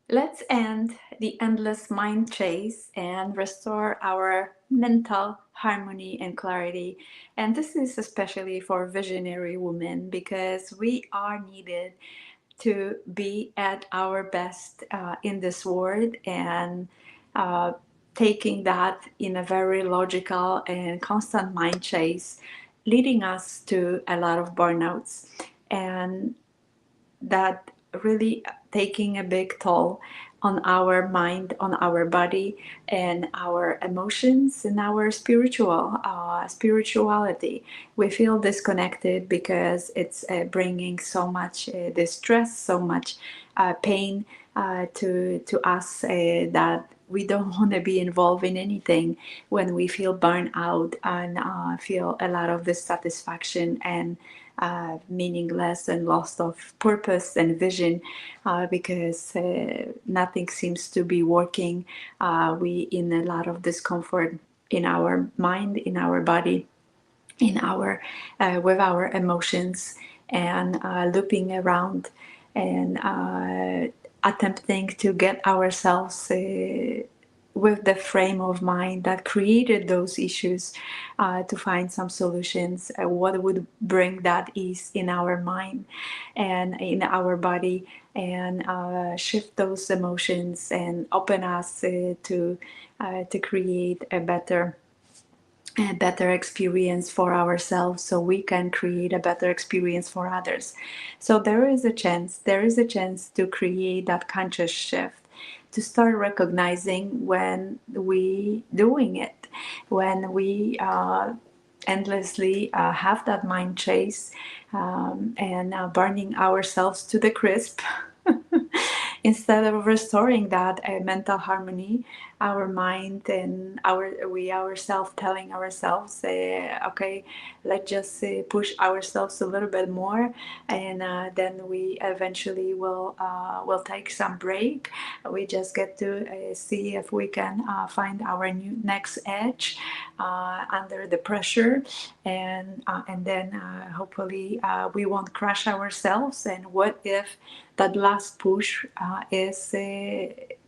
Let's end the endless mind chase and restore our mental harmony and clarity. And this is especially for visionary women because we are needed to be at our best in this world and uh, taking that in a very logical and constant mind chase, leading us to a lot of burnouts. And that really taking a big toll on our mind, on our body, and our emotions, and our spirituality. We feel disconnected because it's bringing so much distress, so much pain to us that we don't want to be involved in anything when we feel burned out and feel a lot of dissatisfaction and meaningless and lost of purpose and vision because nothing seems to be working. We in a lot of discomfort in our mind, in our body, in our with our emotions, and looping around and attempting to get ourselves with the frame of mind that created those issues to find some solutions. What would bring that ease in our mind and in our body, and shift those emotions and open us to create a better experience for ourselves so we can create a better experience for others. So there is a chance to create that conscious shift, to start recognizing when we doing it, when we endlessly have that mind chase and burning ourselves to the crisp. Instead of restoring that mental harmony, our mind and we ourselves telling ourselves, okay, let's just push ourselves a little bit more, and then we eventually will take some break. We just get to see if we can find our new next edge under the pressure, and then hopefully we won't crush ourselves. And what if that last push is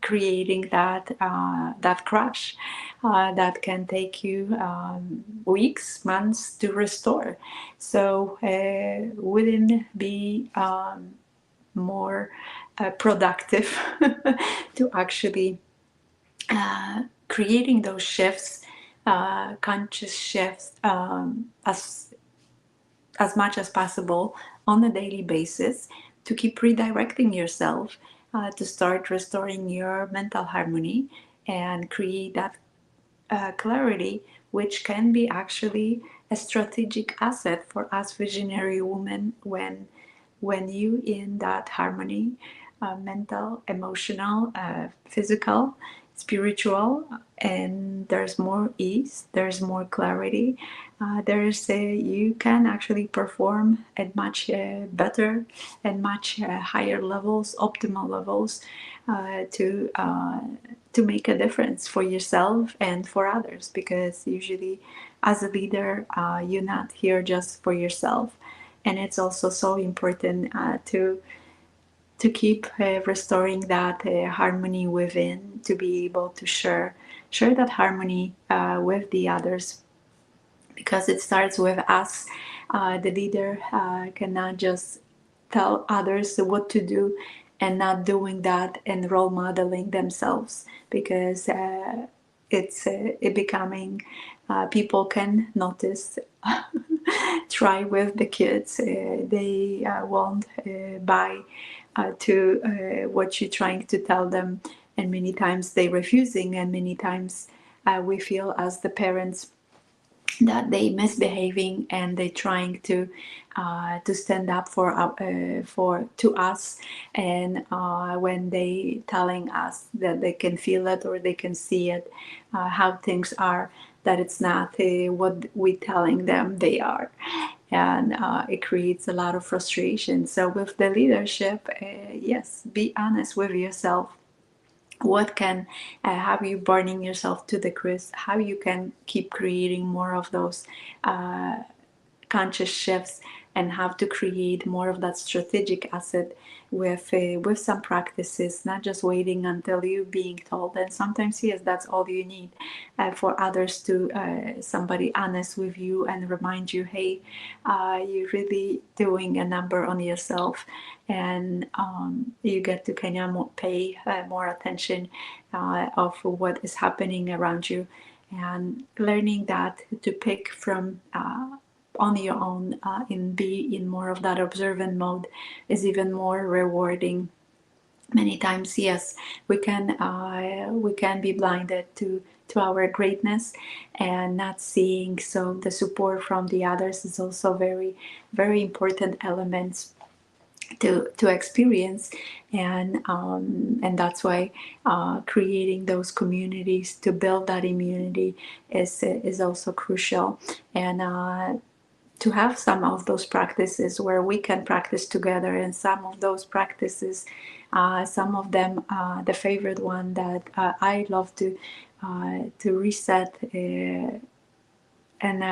creating that crash that can take you weeks, months to restore? So wouldn't be more productive to actually creating those shifts, conscious shifts, as much as possible on a daily basis, to keep redirecting yourself, to start restoring your mental harmony and create that clarity, which can be actually a strategic asset for us visionary women when you in that harmony, mental, emotional, physical, spiritual, and there's more ease, there's more clarity. There's a, you can actually perform at much better and much higher levels, optimal levels, to make a difference for yourself and for others. Because usually, as a leader, you're not here just for yourself, and it's also so important to keep restoring that harmony within, to be able to share that harmony with the others, because it starts with us. The leader cannot just tell others what to do and not doing that and role modeling themselves, because it's it becoming people can notice. Try with the kids, they won't buy to what you're trying to tell them, and many times they refusing, and many times we feel as the parents that they misbehaving, and they trying to stand up for to us, and when they telling us that they can feel it or they can see it, how things are, that it's not what we telling them they are, and it creates a lot of frustration. So with the leadership, yes, be honest with yourself. What can have you burning yourself to the crisp, how you can keep creating more of those conscious shifts and how to create more of that strategic asset with some practices, not just waiting until you being told. And sometimes, yes, that's all you need, for others to somebody honest with you and remind you, hey, you're really doing a number on yourself, and you get to kind of pay more attention of what is happening around you, and learning that to pick from on your own, and be in more of that observant mode is even more rewarding. Many times, yes, we can be blinded to our greatness and not seeing. So the support from the others is also very important elements to experience. And that's why creating those communities to build that immunity is also crucial. And to have some of those practices where we can practice together, and some of those practices, some of them, the favorite one that I love to reset and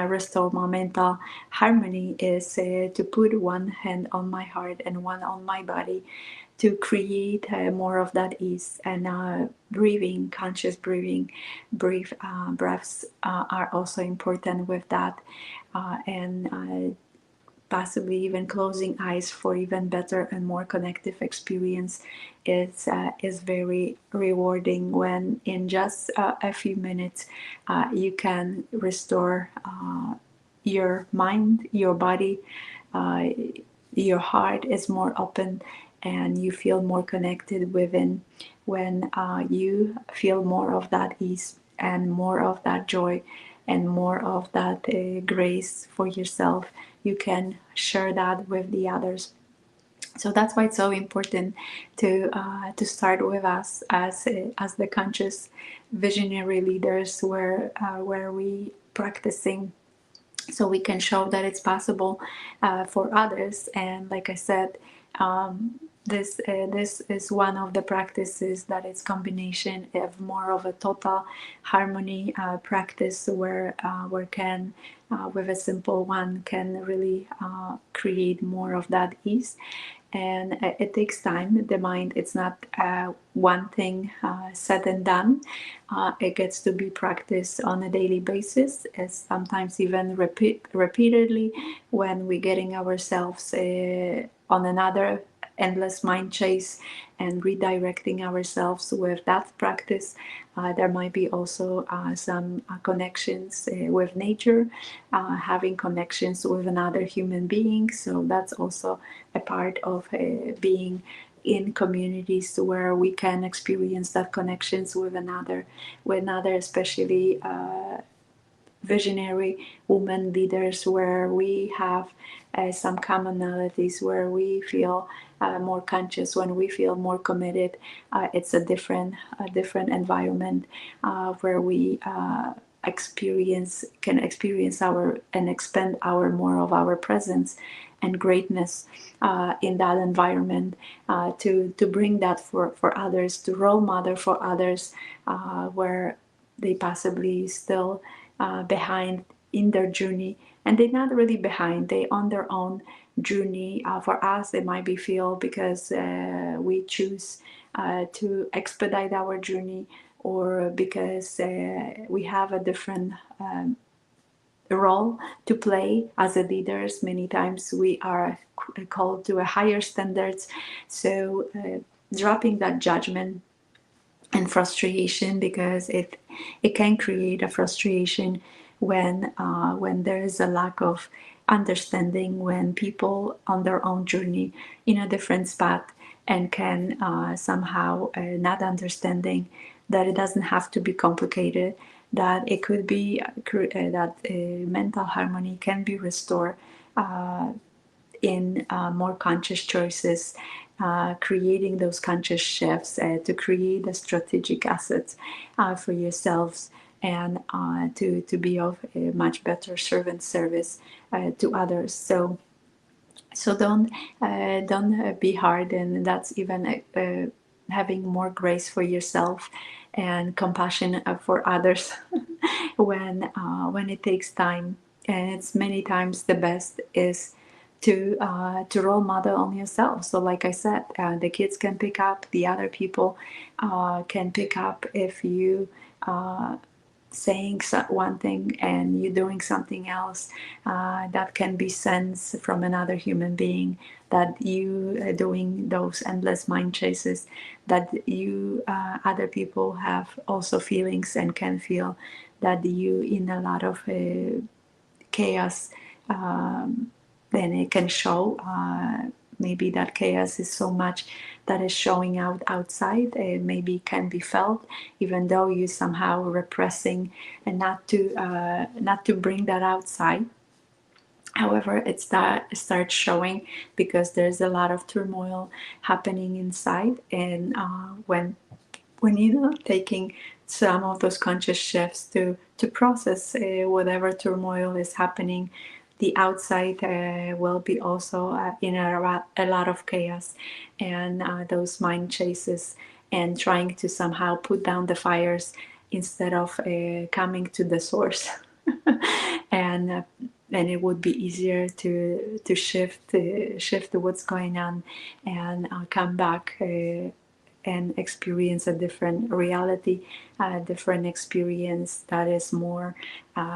restore my mental harmony is to put one hand on my heart and one on my body, to create more of that ease. And breathing, conscious breathing, breaths are also important with that. And possibly even closing eyes for even better and more connective experience is very rewarding, when in just a few minutes you can restore your mind, your body, uh, your heart is more open, and you feel more connected within, when you feel more of that ease and more of that joy and more of that grace for yourself. You can share that with the others. So that's why it's so important to start with us as the conscious visionary leaders, where we practicing, so we can show that it's possible for others. And like I said, this is one of the practices that is combination of more of a total harmony practice, where can with a simple one can really create more of that ease. And it takes time. The mind, it's not one thing said and done. It gets to be practiced on a daily basis, as sometimes even repeatedly, when we're getting ourselves on another endless mind chase and redirecting ourselves with that practice. There might be also some connections with nature, having connections with another human being. So that's also a part of being in communities where we can experience that connections with another, especially visionary women leaders, where we have some commonalities, where we feel more conscious, when we feel more committed. It's a different environment where we can experience our and expand our more of our presence and greatness in that environment, to bring that for others, to role model for others, where they possibly still behind in their journey, and they're not really behind, they on their own journey. For us it might be feel because we choose to expedite our journey, or because we have a different role to play as a leaders. Many times we are called to a higher standards. So dropping that judgment and frustration, because it can create a frustration when there is a lack of understanding, when people on their own journey in a different spot, and can somehow not understanding that it doesn't have to be complicated, that it could be that mental harmony can be restored in more conscious choices, creating those conscious shifts to create a strategic assets for yourselves, and to be of a much better servant service to others. So don't be hard, and that's even having more grace for yourself and compassion for others when it takes time. And it's many times the best is to role model on yourself. So like I said, the kids can pick up, the other people can pick up if you saying one thing and you doing something else, that can be sense from another human being that you are doing those endless mind chases, that you other people have also feelings and can feel that you in a lot of chaos. Then it can show, maybe that chaos is so much that is showing out outside, maybe can be felt even though you somehow repressing and not to bring that outside. However, it starts showing because there's a lot of turmoil happening inside, and when you're not taking some of those conscious shifts to process whatever turmoil is happening, the outside will be also in a lot of chaos, and those mind chases and trying to somehow put down the fires instead of coming to the source. and then it would be easier to shift what's going on and come back and experience a different reality, a different experience that is more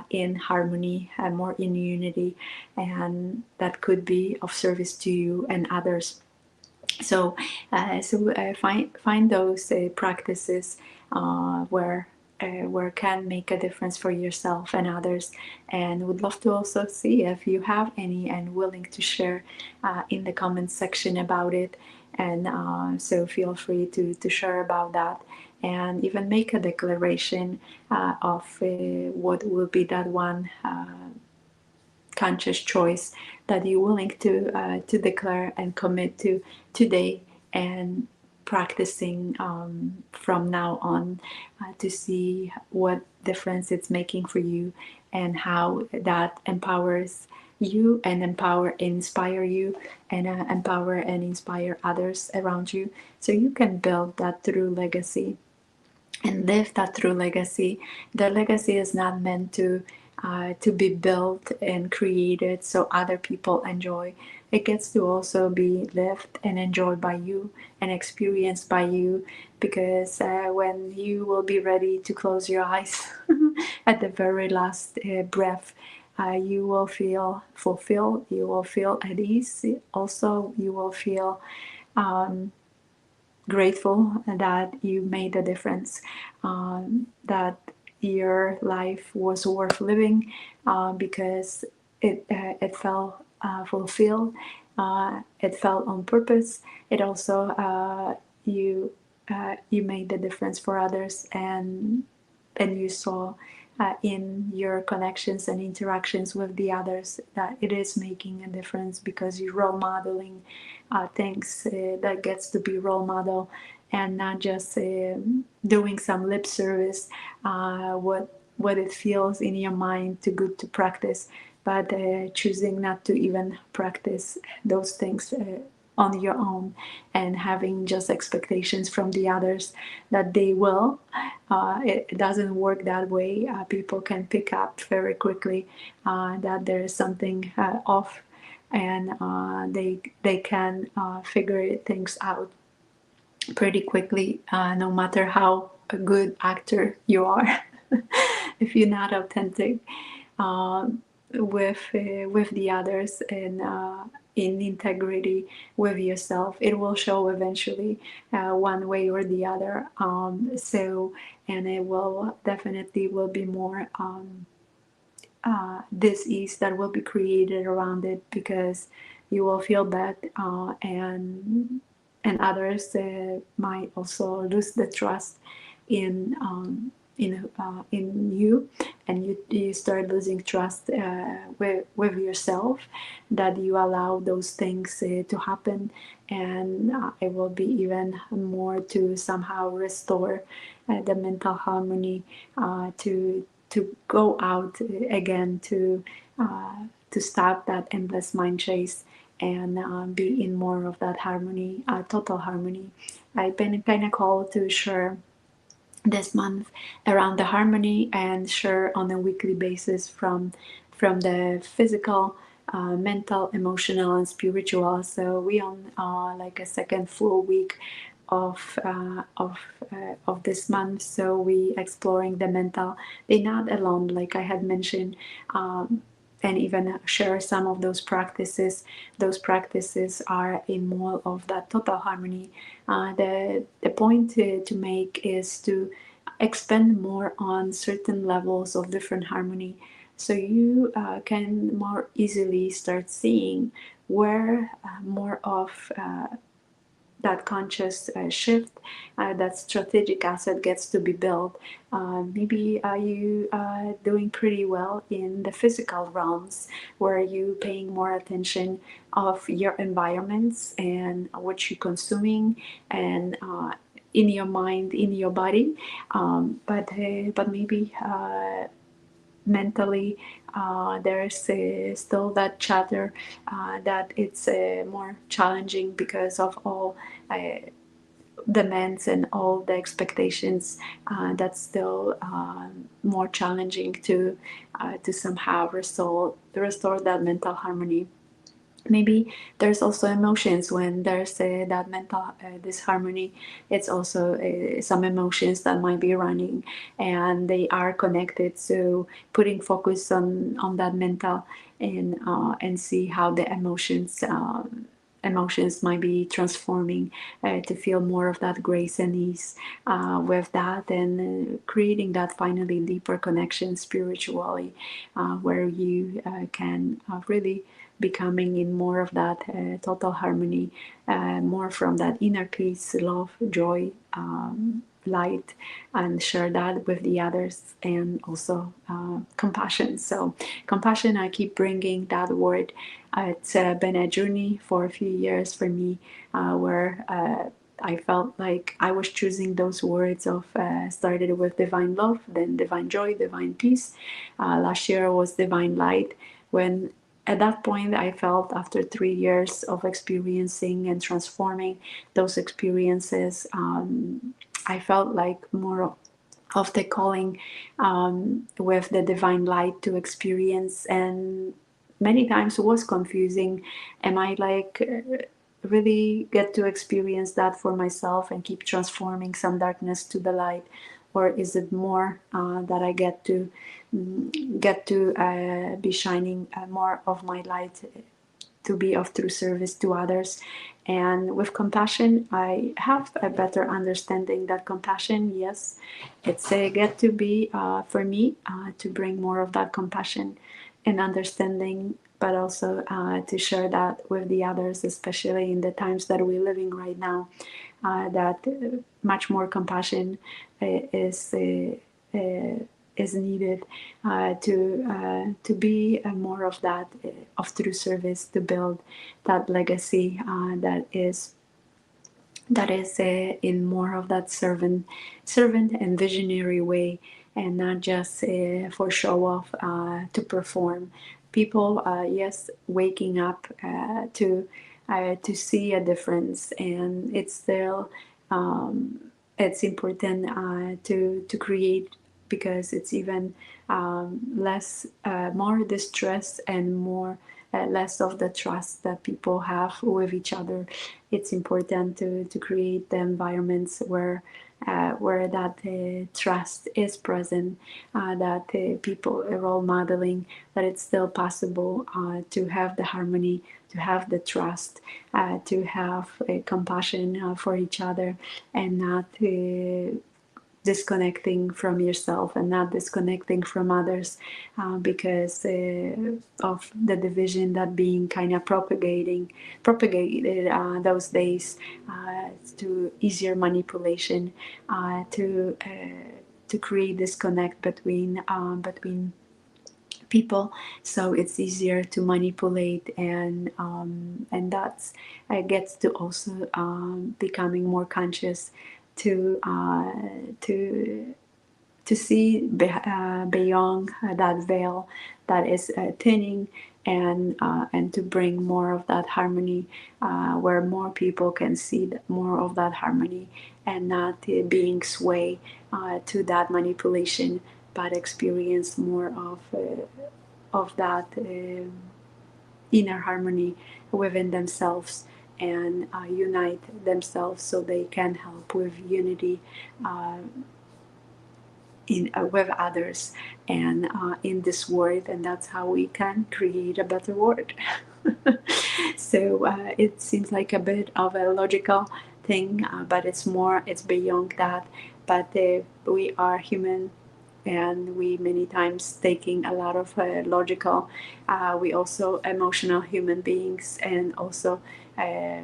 in harmony and more in unity, and that could be of service to you and others. So, find those practices where can make a difference for yourself and others, and would love to also see if you have any and willing to share in the comments section about it. And so feel free to share about that, and even make a declaration of what will be that one conscious choice that you're willing to declare and commit to today, and practicing from now on to see what difference it's making for you, and how that empowers you and inspire you, and empower and inspire others around you, so you can build that true legacy and live that true legacy. The legacy is not meant to be built and created so other people enjoy. It gets to also be lived and enjoyed by you and experienced by you, because when you will be ready to close your eyes at the very last breath, you will feel fulfilled, you will feel at ease. Also, you will feel grateful that you made a difference, that your life was worth living, because it felt fulfilled, it felt on purpose. It also you made the difference for others, and you saw in your connections and interactions with the others that it is making a difference, because you're role modeling things that gets to be role model, and not just doing some lip service, what it feels in your mind too good to practice, but choosing not to even practice those things on your own, and having just expectations from the others that they will. It doesn't work that way. People can pick up very quickly that there is something off, and they can figure things out pretty quickly, no matter how a good actor you are. If you're not authentic with the others, and in integrity with yourself, it will show eventually, one way or the other. And it will definitely will be more this ease that will be created around it, because you will feel bad, and others might also lose the trust in in you, and you start losing trust with yourself, that you allow those things to happen, and it will be even more to somehow restore the mental harmony, to go out again, to stop that endless mind chase, and be in more of that harmony, total harmony. I've been kind of called to share this month around the harmony, and share on a weekly basis from the physical mental, emotional, and spiritual. So we on like a second full week of this month. So we exploring the mental. They're not alone, like I had mentioned. And even share some of those practices. Those practices are in more of that total harmony. The point to make is to expand more on certain levels of different harmony, so you can more easily start seeing where more of that conscious shift, that strategic asset gets to be built. Maybe you doing pretty well in the physical realms, where you paying more attention of your environments and what you're consuming, and in your mind, in your body. But maybe mentally there's still that chatter that it's more challenging because of all uh, demands and all the expectations. That's still more challenging to somehow restore that mental harmony. Maybe there's also emotions when there's that mental disharmony. It's also some emotions that might be running, and they are connected. So putting focus on that mental, and see how the emotions might be transforming to feel more of that grace and ease with that, and creating that finally deeper connection spiritually, where you can really becoming in more of that total harmony, more from that inner peace, love, joy, light, and share that with the others, and also compassion. So compassion, I keep bringing that word. It's been a journey for a few years for me, where I felt like I was choosing those words of started with divine love, then divine joy, divine peace. Last year was divine light. When at that point I felt, after 3 years of experiencing and transforming those experiences, I felt like more of the calling with the divine light to experience, and many times it was confusing. Am I like really get to experience that for myself and keep transforming some darkness to the light, or is it more that I get to be shining more of my light to be of true service to others? And with compassion, I have a better understanding that compassion, yes, it's a get to be for me to bring more of that compassion and understanding, but also to share that with the others, especially in the times that we're living right now. That much more compassion is. Is needed to be more of that of true service, to build that legacy that is in more of that servant and visionary way, and not just for show off, to perform. People, yes, waking up to see a difference, and it's still it's important to create, because it's even less more distress and more less of the trust that people have with each other. It's important to create the environments where that trust is present, that people are role modeling that it's still possible to have the harmony, to have the trust, to have compassion for each other, and not disconnecting from yourself and not disconnecting from others, because of the division that being kind of propagated those days, to easier manipulation, to create disconnect between people. So it's easier to manipulate, and that's gets to also becoming more conscious to uh, to to see beyond that veil that is thinning, and to bring more of that harmony, where more people can see more of that harmony, and not being swayed to that manipulation, but experience more of that. inner harmony within themselves and unite themselves so they can help with unity uh, with others and in this world, and that's how we can create a better world. So it seems like a bit of a logical thing, but it's beyond that. But we are human, and we many times taking a lot of logical. We also emotional human beings, and also uh,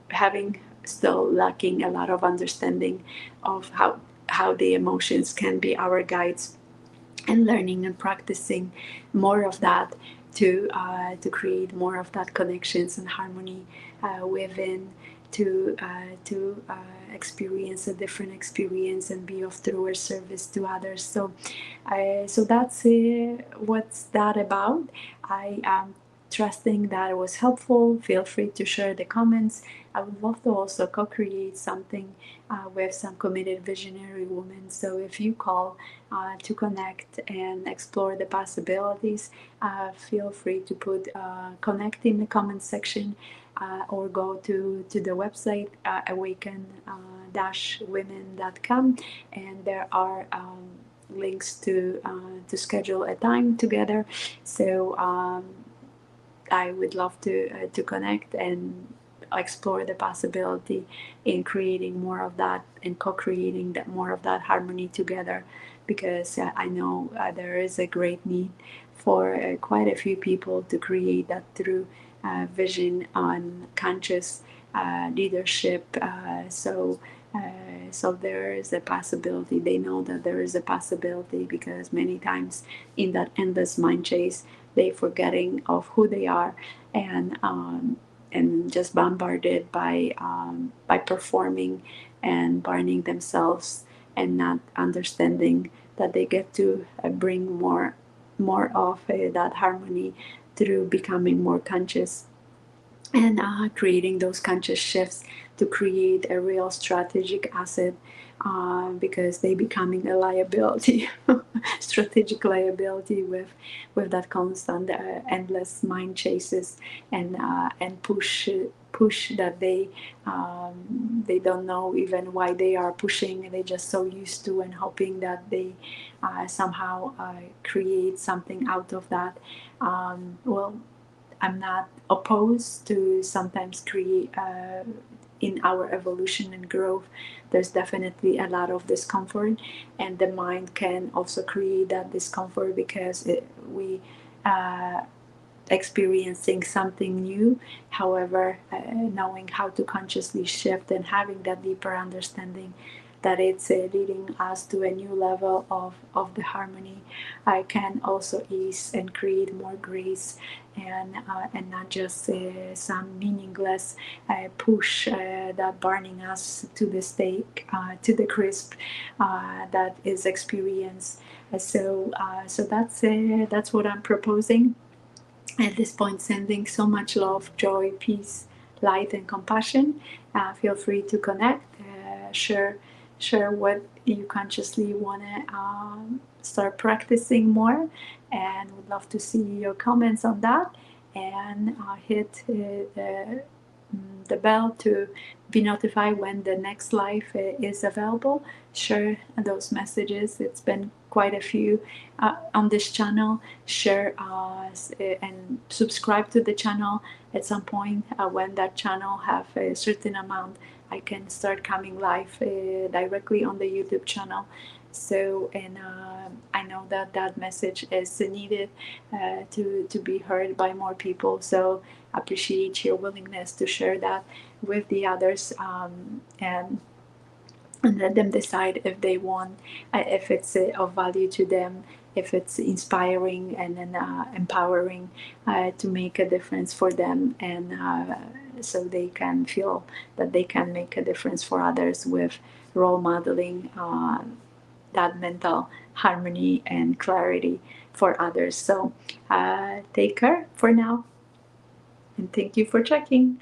having still lacking a lot of understanding of how the emotions can be our guides, and learning and practicing more of that to create more of that connections and harmony within to experience a different experience and be of truer service to others. So that's what's that about. I am trusting that it was helpful. Feel free to share the comments. I would love to also co-create something with some committed visionary women. So if you call to connect and explore the possibilities, feel free to put connect in the comment section, or go to the website awaken-women.com, and there are links to schedule a time together. So I would love to connect and explore the possibility in creating more of that and co-creating that more of that harmony together, because I know there is a great need for quite a few people to create that through vision on conscious leadership. So there is a possibility. They know that there is a possibility, because many times in that endless mind chase, they forgetting of who they are, and just bombarded by performing and burning themselves, and not understanding that they get to bring more of that harmony through becoming more conscious, and creating those conscious shifts to create a real strategic asset, because they becoming a liability, strategic liability with that constant endless mind chases, and push that they don't know even why they are pushing, and they just so used to and hoping that they somehow create something out of that. Well, I'm not opposed to sometimes create in our evolution and growth. There's definitely a lot of discomfort, and the mind can also create that discomfort because we experiencing something new. However, knowing how to consciously shift and having that deeper understanding that it's leading us to a new level of the harmony, I can also ease and create more grace, and not just some meaningless push that burning us to the stake, to the crisp that is experienced. So that's what I'm proposing at this point, sending so much love, joy, peace, light, and compassion. Feel free to connect, share what you consciously want to start practicing more, and would love to see your comments on that. And hit the bell to be notified when the next live is available. Share those messages. It's been quite a few on this channel. Share and subscribe to the channel. At some point when that channel have a certain amount, I can start coming live directly on the YouTube channel. So, and I know that that message is needed to be heard by more people. So appreciate your willingness to share that with the others, and let them decide if they want, if it's of value to them, if it's inspiring and then empowering to make a difference for them, and so they can feel that they can make a difference for others with role modeling that mental harmony and clarity for others. So take care for now, and thank you for checking.